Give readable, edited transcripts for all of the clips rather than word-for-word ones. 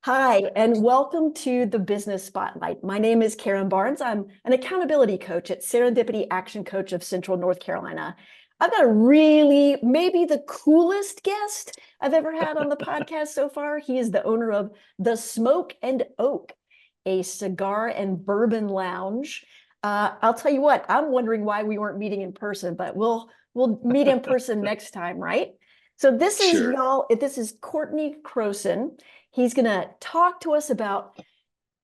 Hi, and welcome to the Business Spotlight. My name is Karen Barnes. I'm an accountability coach at Serendipity Action Coach of Central North Carolina. I've got a really, maybe the coolest guest I've ever had on the podcast so far. He is the owner of The Smoke and Oak, a cigar and bourbon lounge. I'll tell you what, I'm wondering why we weren't meeting in person, but we'll meet in person next time, right? So this is Sure. y'all, this is Courtney Crowson. He's going to talk to us about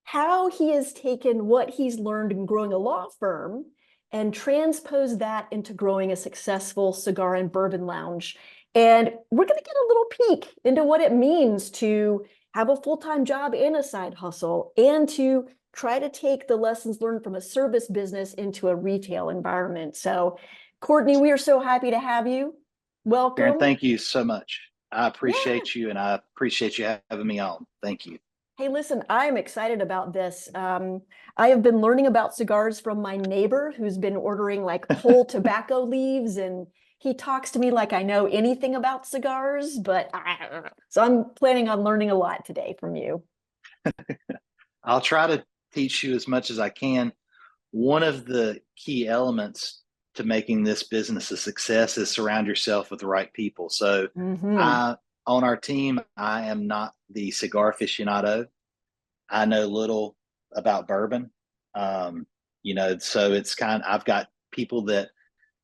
how he has taken what he's learned in growing a law firm and transposed that into growing a successful cigar and bourbon lounge. And we're going to get a little peek into what it means to have a full-time job and a side hustle, and to try to take the lessons learned from a service business into a retail environment. So, Courtney, we are so happy to have you. Karen, Welcome. thank you so much. I Yeah. appreciate you and I appreciate you having me on. Thank you. Hey, listen, I am excited about this. I have been learning about cigars from my neighbor who's been ordering like whole tobacco leaves, and he talks to me like I know anything about cigars, but so I'm planning on learning a lot today from you. I'll try to teach you as much as I can. One of the key elements to making this business a success is surround yourself with the right people. So Hmm. I on our team, I am not the cigar aficionado. I know little about bourbon. Um, so I've got people that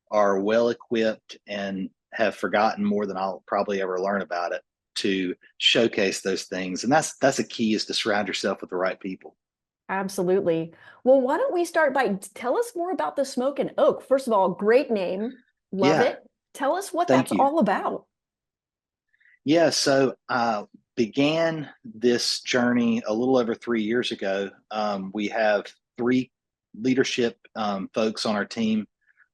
are well equipped and have forgotten more than I'll probably ever learn about it to showcase those things. And that's a key, is to surround yourself with the right people. Absolutely. Well, why don't we start by tell us more about the Smoke and Oak? First of all, great name. Love Yeah, it. Tell us what that's thank you. all about. Yeah, so I began this journey a little over 3 years ago. We have three leadership folks on our team.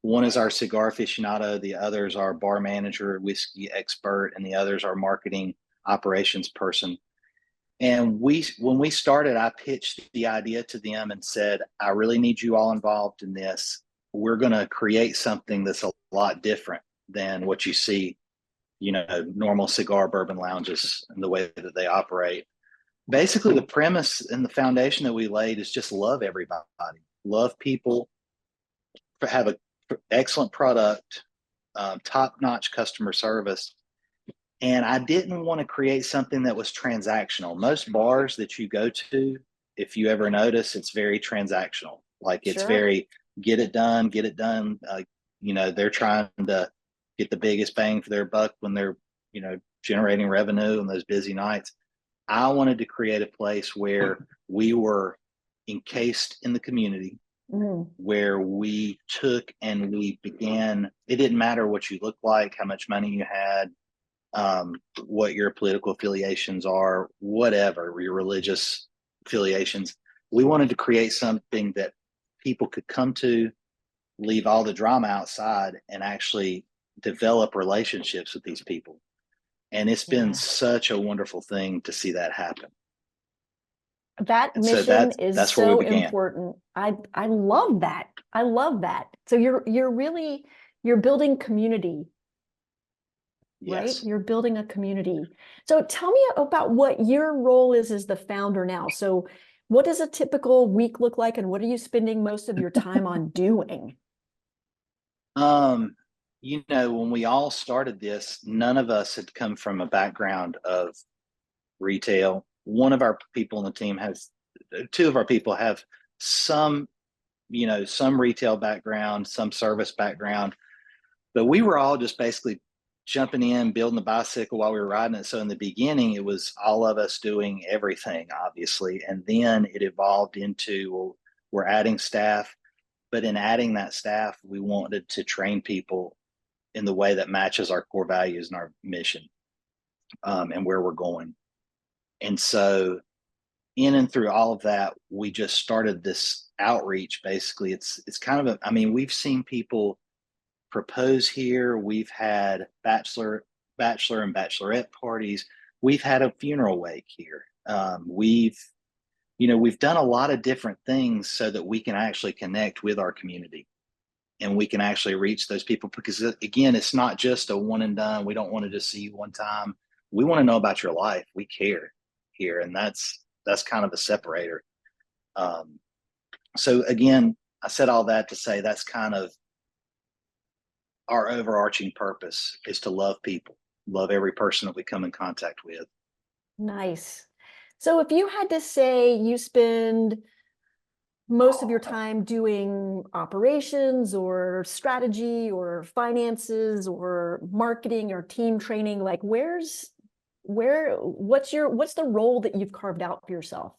One is our cigar aficionado, the other is our bar manager, whiskey expert, and the other is our marketing operations person. And when we started, I pitched the idea to them and said, I really need you all involved in this. We're going to create something that's a lot different than what you see, normal cigar bourbon lounges and the way that they operate. Basically, the premise and the foundation that we laid is just love everybody, love people, have an excellent product, top notch customer service. And I didn't want to create something that was transactional. Most bars that you go to, if you ever notice, it's very transactional. Like, it's Sure. very get it done, get it done. They're trying to get the biggest bang for their buck when they're, generating revenue on those busy nights. I wanted to create a place where we were encased in the community, Mm. where we took and we began. It didn't matter what you looked like, how much money you had, what your political affiliations are, whatever your religious affiliations. We wanted to create something that people could come to, leave all the drama outside, and actually develop relationships with these people. And it's been Yeah. such a wonderful thing to see that happen. That And so mission that's is that's where we so began. important. I love that. I love that. So you're really you're building community, right? Yes. You're building a community. So tell me about what your role is as the founder now. So what does a typical week look like, and what are you spending most of your time on doing? Um, when we all started this, none of us had come from a background of retail. One of our people on the team has, two of our people have some, some retail background, some service background, but we were all just basically jumping in, building the bicycle while we were riding it. So in the beginning, it was all of us doing everything, obviously. And then it evolved into, well, we're adding staff, but in adding that staff, we wanted to train people in the way that matches our core values and our mission, and where we're going. And so in and through all of that, we just started this outreach. Basically, it's kind of we've seen people propose here. We've had bachelor and bachelorette parties. We've had a funeral wake here. We've done a lot of different things so that we can actually connect with our community and we can actually reach those people, because again, it's not just a one and done. We don't want to just see you one time. We want to know about your life. We care. here, and that's kind of a separator. So again, I said all that to say that's kind of our overarching purpose, is to love people, love every person that we come in contact with. Nice. So if you had to say you spend most of your time doing operations or strategy or finances or marketing or team training, like what's the role that you've carved out for yourself?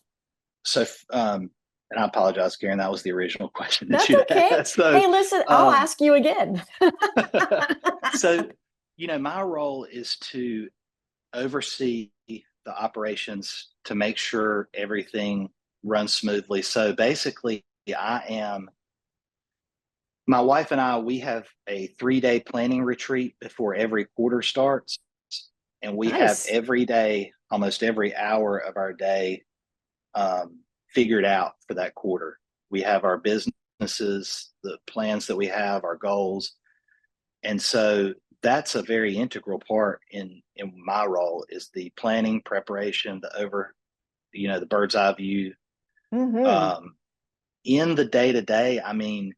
So, and I apologize, Karen, that was the original question that That's you'd okay. asked. So, Hey, listen, I'll ask you again. so, my role is to oversee the operations to make sure everything runs smoothly. So basically, my wife and I, we have a 3-day planning retreat before every quarter starts. And we have Nice. every day, almost every hour of our day, figured out for that quarter. We have our businesses, the plans that we have, our goals. And so that's a very integral part in my role, is the planning, preparation, the bird's eye view. Mm-hmm. In the day to day, I mean,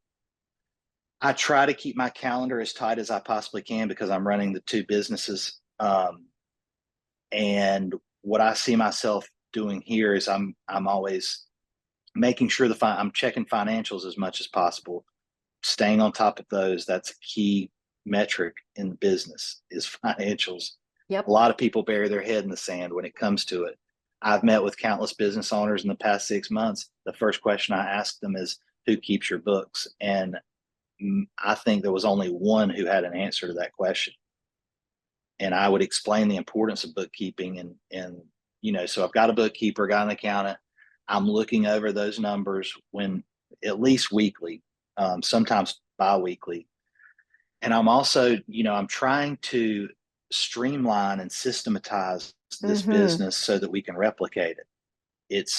I try to keep my calendar as tight as I possibly can because I'm running the two businesses. And what I see myself doing here is I'm always making sure I'm checking financials as much as possible, staying on top of those. That's a key metric in business, is financials. A Yep. lot of people bury their head in the sand when it comes to it. I've met with countless business owners in the past 6 months. The first question I ask them is, who keeps your books? And I think there was only one who had an answer to that question. And I would explain the importance of bookkeeping, and so I've got a bookkeeper, got an accountant. I'm looking over those numbers when at least weekly, sometimes bi-weekly. And I'm also, I'm trying to streamline and systematize this Mm-hmm. business so that we can replicate it.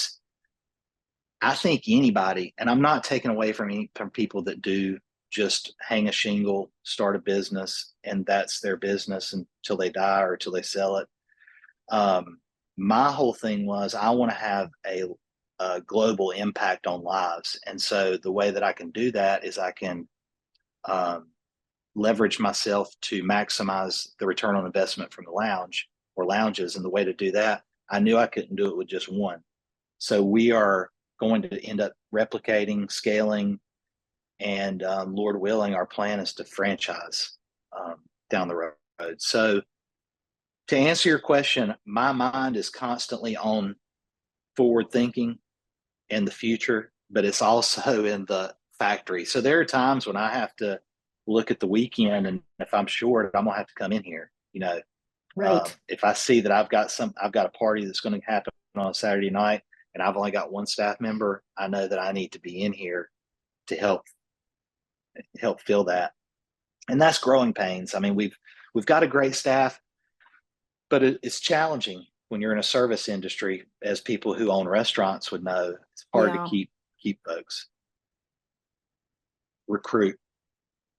I think anybody, and I'm not taking away from people that do just hang a shingle, start a business, and that's their business until they die or until they sell it. My whole thing was, I want to have a global impact on lives. And so the way that I can do that is I can leverage myself to maximize the return on investment from the lounge or lounges. And the way to do that, I knew I couldn't do it with just one. So we are going to end up replicating, scaling, and Lord willing, our plan is to franchise down the road. So to answer your question, my mind is constantly on forward thinking and the future, but it's also in the factory. So there are times when I have to look at the weekend, and if I'm short, I'm gonna have to come in here. Right. If I see that I've got a party that's going to happen on a Saturday night, and I've only got one staff member, I know that I need to be in here to help fill that. And that's growing pains. I mean, we've got a great staff, but it's challenging when you're in a service industry, as people who own restaurants would know. It's hard to Yeah. keep folks, recruit,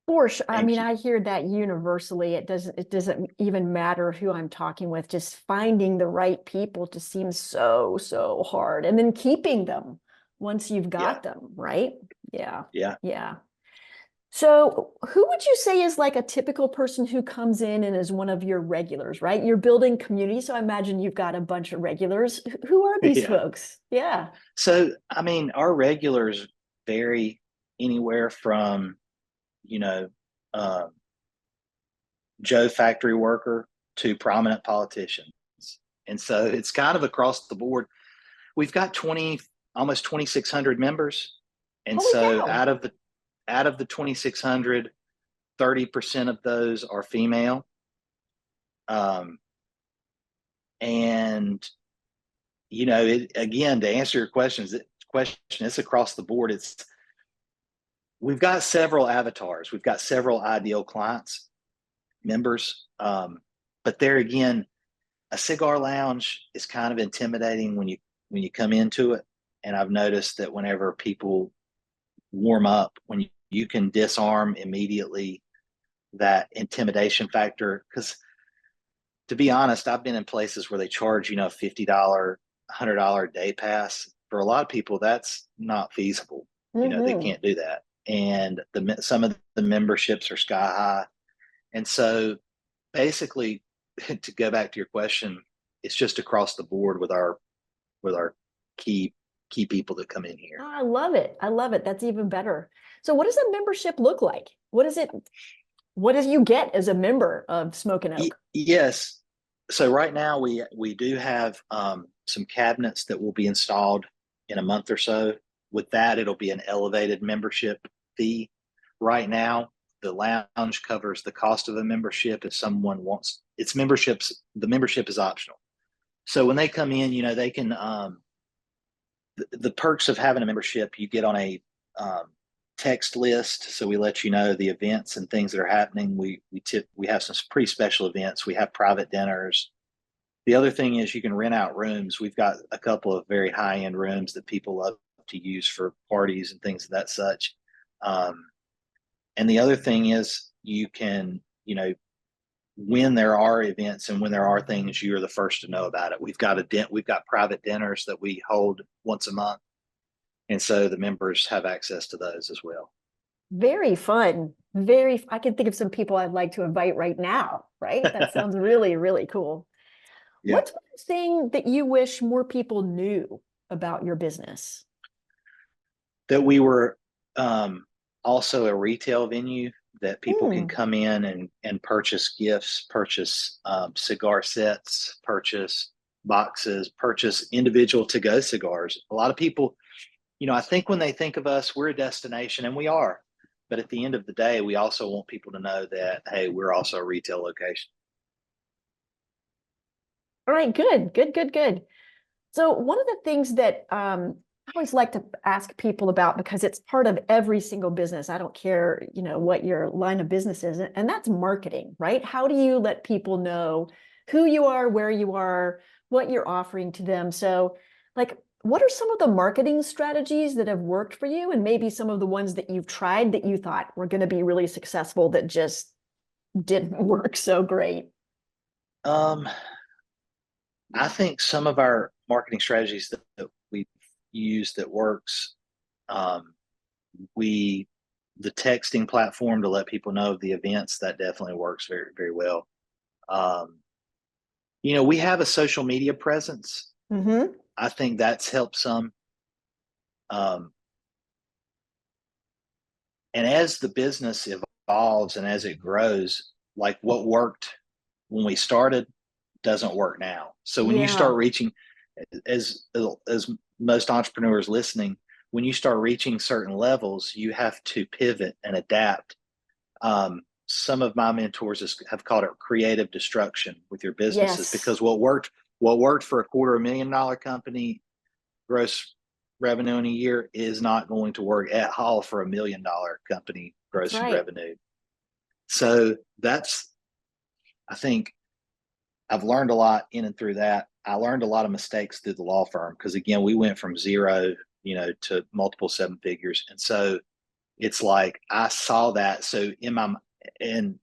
For sure. I and mean, keep. I hear that universally. It doesn't even matter who I'm talking with. Just finding the right people just seems so hard. And then keeping them once you've Yeah, got them, right? Yeah. yeah. Yeah. So who would you say is like a typical person who comes in and is one of your regulars, right? You're building community, so I imagine you've got a bunch of regulars. Who are these Yeah. folks? Yeah. So, I mean, our regulars vary anywhere from, you know, uh, Joe factory worker to prominent politicians. And so it's kind of across the board. We've got almost 2,600 members. And Holy so cow. out of the 2,600, 30% of those are female. Um, and again, to answer your question, it's across the board. We've got several avatars. We've got several ideal clients, members. But there again, a cigar lounge is kind of intimidating when you come into it. And I've noticed that whenever people warm up, when you can disarm immediately that intimidation factor. Because to be honest, I've been in places where they charge, $50 $100 day pass. For a lot of people, that's not feasible. They Mm-hmm. can't do that. And some of the memberships are sky high. And so basically, to go back to your question, it's just across the board with our key key people that come in here. I love it. I love it. That's even better. So what does a membership look like? What is it? What does you get as a member of Smoke and Oak? Yes. So right now we do have some cabinets that will be installed in a month or so. With that, it'll be an elevated membership fee. Right now, the lounge covers the cost of a membership if someone wants its memberships. The membership is optional. So when they come in, they can the perks of having a membership, you get on a text list, so we let you know the events and things that are happening. We have some pretty special events. We have private dinners. The other thing is you can rent out rooms. We've got a couple of very high end rooms that people love to use for parties and things of that such. Um, and the other thing is you can, when there are events and when there are things, you're the first to know about it. We've got private dinners that we hold once a month, and so the members have access to those as well. Very fun. I can think of some people I'd like to invite right now, right? That sounds really, really cool. Yeah. What's one thing that you wish more people knew about your business? That we were also a retail venue that people can Mm, come in and purchase gifts, purchase cigar sets, purchase boxes, purchase individual to go cigars. A lot of people, I think when they think of us, we're a destination, and we are. But at the end of the day, we also want people to know that, hey, we're also a retail location. all right, good, good, good, good. So one of the things that I always like to ask people about, because it's part of every single business, I don't care, what your line of business is, and that's marketing, right? How do you let people know who you are, where you are, what you're offering to them? So, like, what are some of the marketing strategies that have worked for you, and maybe some of the ones that you've tried that you thought were going to be really successful that just didn't work so great? Um, I think some of our marketing strategies that we use that works, um, we the texting platform to let people know of the events, that definitely works very, very well. Um, we have a social media presence. Mm-hmm. I think that's helped some. Um, and as the business evolves and as it grows, like what worked when we started doesn't work now. So when you Yeah. start reaching, as as most entrepreneurs listening, when you start reaching certain levels, you have to pivot and adapt. Some of my mentors have called it creative destruction with your businesses, Yes. because what worked for a $250,000 company gross revenue in a year is not going to work at all for $1 million company That's gross right. revenue. So I think I've learned a lot in and through that. I learned a lot of mistakes through the law firm because, again, we went from zero, to multiple seven figures. And so it's like I saw that. So and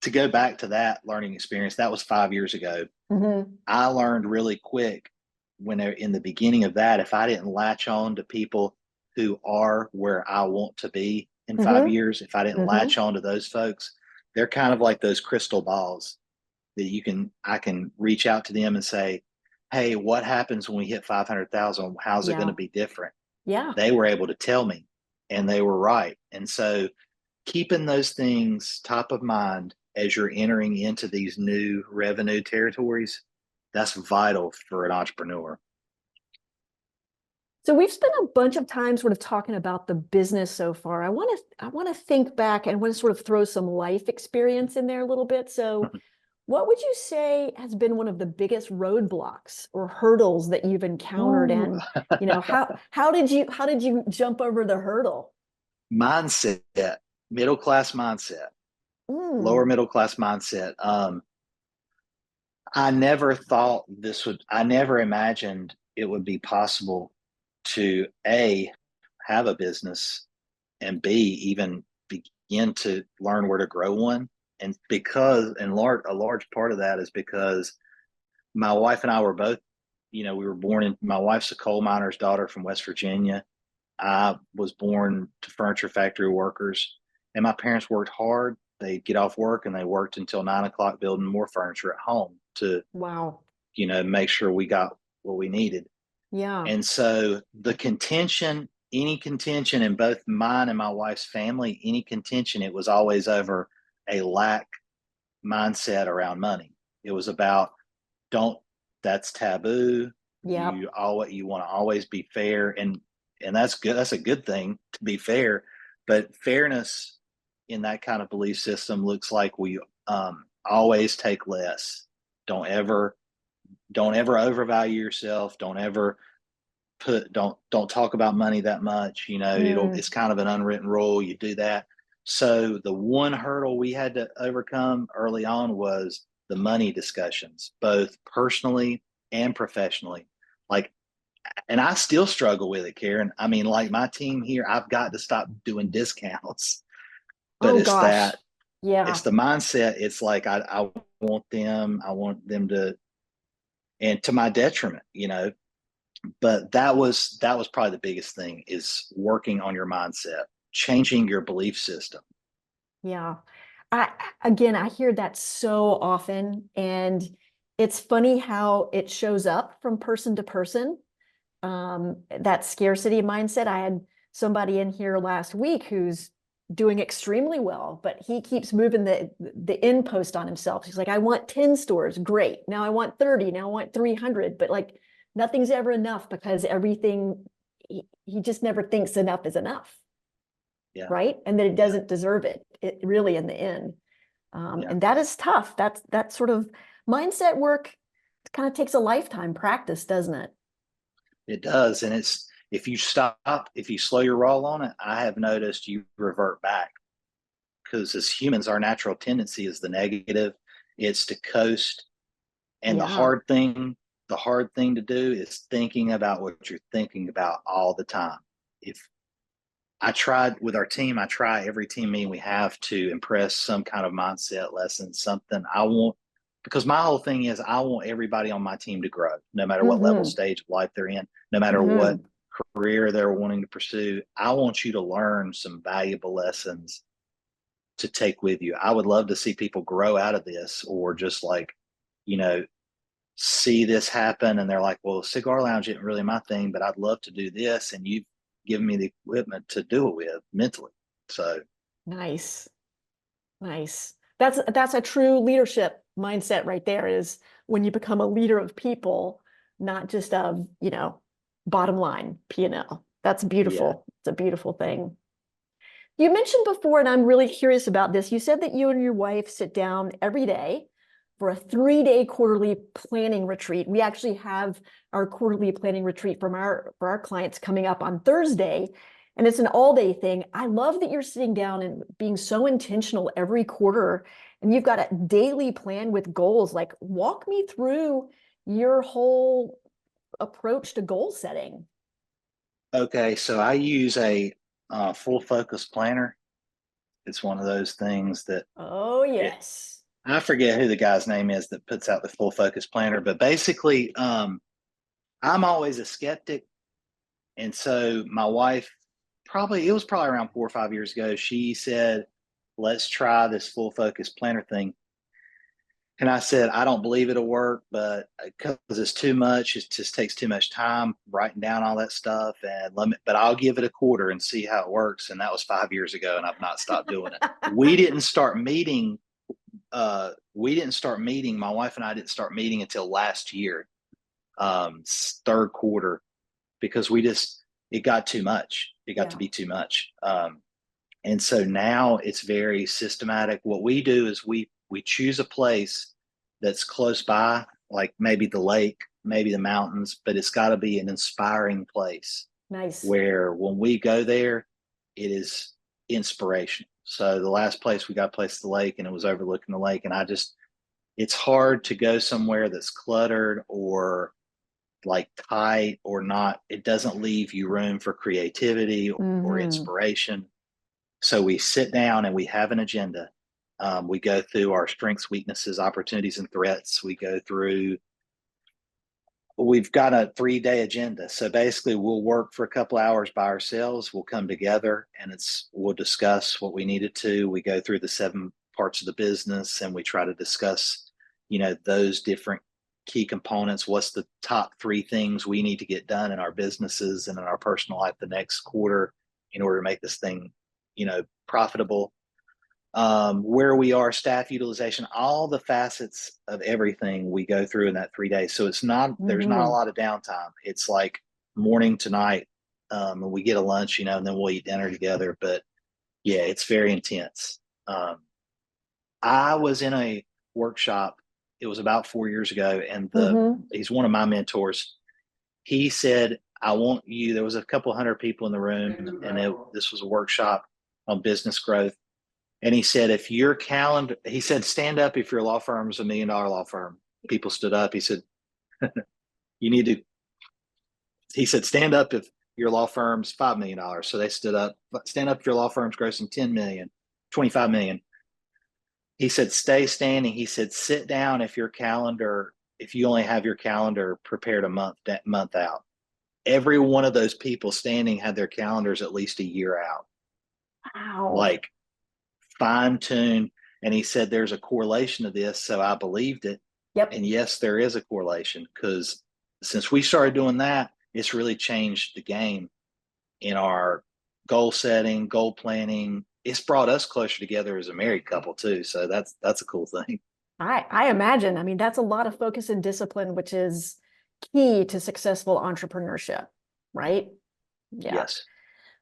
to go back to that learning experience, that was 5 years ago. Mm-hmm. I learned really quick when in the beginning of that, if I didn't latch on to people who are where I want to be in five Mm-hmm. years, if I didn't Mm-hmm. latch on to those folks, they're kind of like those crystal balls that I can reach out to them and say, hey, what happens when we hit 500,000? How's it going to Yeah. be different? Yeah. They were able to tell me, and they were right. And so keeping those things top of mind as you're entering into these new revenue territories, that's vital for an entrepreneur. So we've spent a bunch of time sort of talking about the business so far. I want to think back and want to sort of throw some life experience in there a little bit. So what would you say has been one of the biggest roadblocks or hurdles that you've encountered? Ooh. And, how did you jump over the hurdle? Mindset, middle class mindset, lower Mm, middle class mindset. I never imagined it would be possible to A, have a business, and B, even begin to learn where to grow one. And a large part of that is because my wife and I were both we were born in, my wife's a coal miner's daughter from West Virginia. I was born to furniture factory workers, and my parents worked hard. They'd get off work and they worked until 9 o'clock building more furniture at home to, Wow. make sure we got what we needed. Yeah. And so the contention, any contention in both mine and my wife's family, any contention, it was always over a lack mindset around money. It was about, don't, that's taboo. Yep. You want to always be fair, and that's good. That's a good thing to be fair, but fairness in that kind of belief system looks like we always take less. Don't ever don't ever overvalue yourself. Don't talk about money that much. Mm, It's kind of an unwritten rule. You do that. So the one hurdle we had to overcome early on was the money discussions, both personally and professionally. Like, and I still struggle with it, Karen. I mean, like my team here, I've got to stop doing discounts, but oh gosh. it's Yeah. the mindset. It's like, I want them to, and to my detriment, but that was probably the biggest thing, is working on your mindset, changing your belief system. Yeah. I again, I hear that so often, and it's funny how it shows up from person to person. That scarcity mindset. I had somebody in here last week who's doing extremely well, but he keeps moving the in post on himself. He's like, I want 10 stores. Great. Now I want 30. Now I want 300. But like nothing's ever enough because everything, he just never thinks enough is enough. Yeah, Right. And that it yeah, doesn't deserve it really in the end. yeah. And that is tough. That sort of mindset work kind of takes a lifetime practice, doesn't it? It does, and if you slow your roll on it, I have noticed you revert back, because as humans, our natural tendency is the negative. It's to coast, and Yeah. the hard thing to do is thinking about what you're thinking about all the time. If I tried with our team, I try every team meeting we have to impress some kind of mindset lesson, something I want, because my whole thing is I want everybody on my team to grow, no matter what level Mm-hmm. stage of life they're in, no matter what Mm-hmm. career they're wanting to pursue. I want you to learn some valuable lessons to take with you. I would love to see people grow out of this, or just like, you know, see this happen and they're like, well, cigar lounge isn't really my thing, but I'd love to do this. And you've given me the equipment to do it with mentally. So, Nice. Nice. That's a true leadership mindset right there, is when you become a leader of people, not just of, bottom line P&L. That's yeah. beautiful. It's a beautiful thing. You mentioned before, and I'm really curious about this. You said that you and your wife sit down every day for a 3-day quarterly planning retreat. We actually have our quarterly planning retreat for our clients coming up on Thursday, and it's an all-day thing. I love that you're sitting down and being so intentional every quarter, and you've got a daily plan with goals. Like, walk me through your whole approach to goal setting. Okay. So I use a full focus planner. It's one of those things that Oh, it, yes. I forget who the guy's name is that puts out the full focus planner, but basically, I'm always a skeptic. And so my wife, it was probably around 4 or 5 years ago, she said, let's try this full focus planner thing. And I said, I don't believe it'll work, but because it's too much, it just takes too much time writing down all that stuff. But I'll give it a quarter and see how it works. And that was 5 years ago, and I've not stopped doing it. We didn't start meeting. My wife and I didn't start meeting until last year, third quarter, because it got too much. It got to Yeah. be too much. And so now it's very systematic. What we do is we choose a place that's close by, like maybe the lake, maybe the mountains, but it's got to be an inspiring place Nice. where when we go there, it is inspiration. So the last place we got placed the lake, and it was overlooking the lake. And it's hard to go somewhere that's cluttered or like tight or not. It doesn't leave you room for creativity or Hmm. inspiration. So we sit down and we have an agenda. We go through our strengths, weaknesses, opportunities, and threats. We go through we've got a 3-day agenda. So basically we'll work for a couple hours by ourselves. We'll come together and we'll discuss what we needed to. We go through the 7 parts of the business and we try to discuss, those different key components. What's the top 3 things we need to get done in our businesses and in our personal life the next quarter in order to make this thing, profitable. Where we are, staff utilization, all the facets of everything we go through in that 3 days. So there's not a lot of downtime. It's like morning to night. And we get a lunch, and then we'll eat dinner together. But yeah, it's very intense. I was in a workshop. It was about 4 years ago, and he's one of my mentors. He said, "I want you." There was a couple hundred people in the room, and this was a workshop on business growth. And he said, he said, stand up if your law firm is $1 million law firm. People stood up. He said, he said, stand up if your law firm's $5 million. So they stood up. Stand up if your law firm's grossing 10 million, 25 million. He said, stay standing. He said, sit down if you only have your calendar prepared a month out. Every one of those people standing had their calendars at least a year out. Wow. Like, fine-tune. And he said there's a correlation to this, so I believed it. Yep. And yes, there is a correlation, because since we started doing that, it's really changed the game in our goal setting, goal planning. It's brought us closer together as a married couple too, so that's a cool thing. I imagine. I mean, that's a lot of focus and discipline, which is key to successful entrepreneurship, right? Yeah. Yes.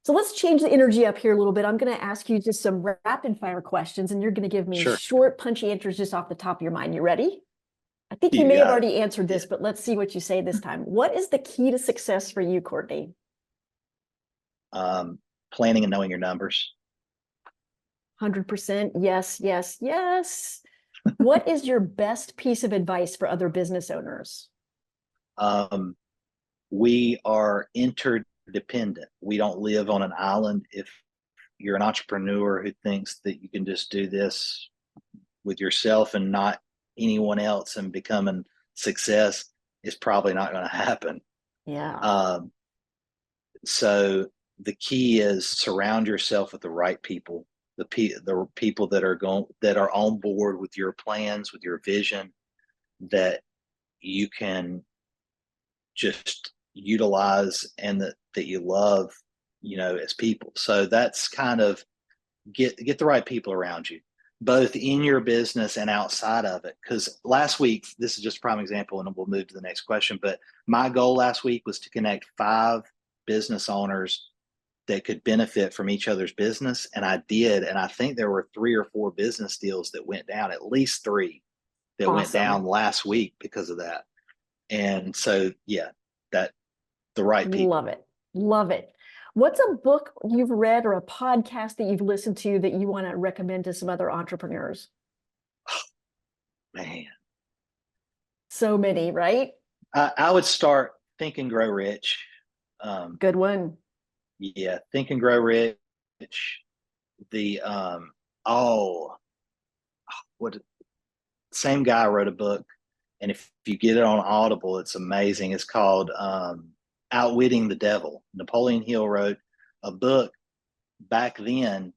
So let's change the energy up here a little bit. I'm going to ask you just some rapid fire questions, and you're going to give me Sure. short, punchy answers just off the top of your mind. You ready? I think you You may have got it. already answered this, but let's see what you say this time. What is the key to success for you, Courtney? Planning and knowing your numbers. 100%. Yes, yes, yes. What is your best piece of advice for other business owners? We are interdependent. We don't live on an island. If you're an entrepreneur who thinks that you can just do this with yourself and not anyone else and become a success, it's probably not going to happen. Yeah. So the key is surround yourself with the right people, the people that are on board with your plans, with your vision, that you can just utilize and that you love, as people. So that's kind of get the right people around you, both in your business and outside of it. Because last week, this is just a prime example, and we'll move to the next question. But my goal last week was to connect 5 business owners that could benefit from each other's business. And I did. And I think there were 3 or 4 business deals that went down, at least 3 that went down last week because of that. And so, yeah, that the right people. Love it. Love it. What's a book you've read or a podcast that you've listened to that you want to recommend to some other entrepreneurs? Man, so many, right? I would start Think and Grow Rich. Good one. Yeah, Think and Grow Rich. The what same guy wrote a book, and if you get it on Audible, it's amazing. It's called Outwitting the Devil. Napoleon Hill wrote a book back then,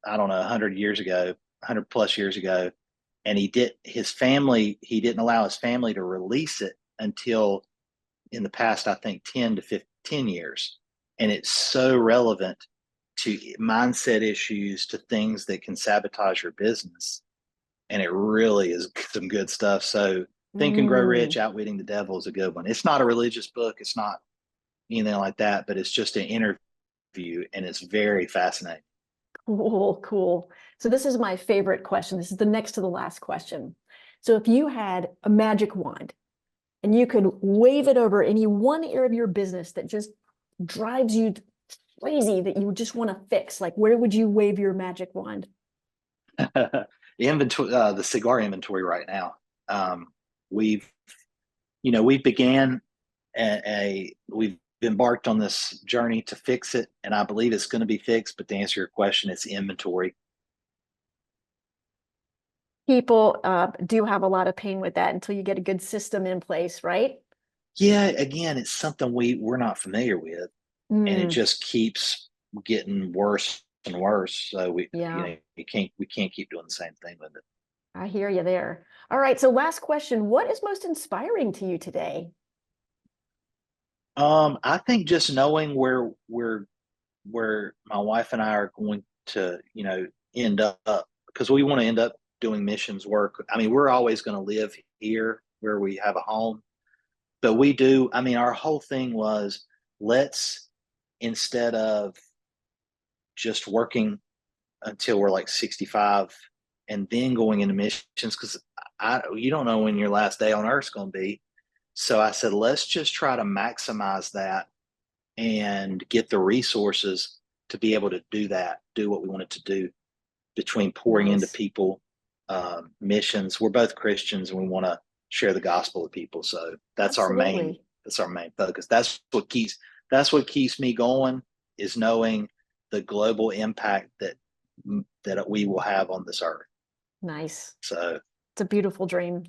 I don't know, 100 years ago, 100 plus years ago, and he didn't allow his family to release it until in the past, I think 10 to 15 years. And it's so relevant to mindset issues, to things that can sabotage your business. And it really is some good stuff. So Think and Grow Rich, Outwitting the Devil is a good one. It's not a religious book. It's not anything like that, but it's just an interview, and it's very fascinating. Cool, cool. So this is my favorite question. This is the next to the last question. So if you had a magic wand and you could wave it over any one area of your business that just drives you crazy, that you just want to fix, like where would you wave your magic wand? The cigar inventory right now. We've embarked on this journey to fix it, and I believe it's going to be fixed. But to answer your question, it's inventory. People do have a lot of pain with that until you get a good system in place, right? Yeah, again, it's something we're not familiar with, and it Mm, just keeps getting worse and worse. So yeah, we can't keep doing the same thing with it. I hear you there. All right, so last question. What is most inspiring to you today? I think just knowing where my wife and I are going to, end up, because we want to end up doing missions work. I mean, we're always going to live here where we have a home, but we do. I mean, our whole thing was, let's, instead of just working until we're like 65 and then going into missions, because I you don't know when your last day on earth is going to be. So I said, let's just try to maximize that and get the resources to be able to do that, do what we wanted to do, between pouring into Nice. people, missions. We're both Christians and we want to share the gospel with people. So Absolutely. that's our main focus. That's what keeps me going, is knowing the global impact that we will have on this earth. Nice. So It's a beautiful dream.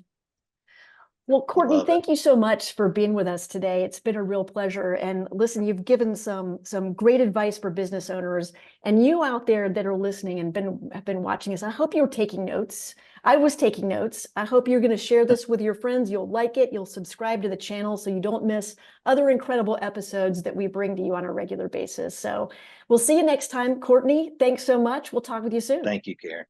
Well, I Courtney, love it. thank you so much for being with us today. It's been a real pleasure. And listen, you've given some great advice for business owners, and you out there that are listening and have been watching us. I hope you're taking notes. I was taking notes. I hope you're going to share this with your friends. You'll like it. You'll subscribe to the channel so you don't miss other incredible episodes that we bring to you on a regular basis. So we'll see you next time. Courtney, thanks so much. We'll talk with you soon. Thank you, Karen.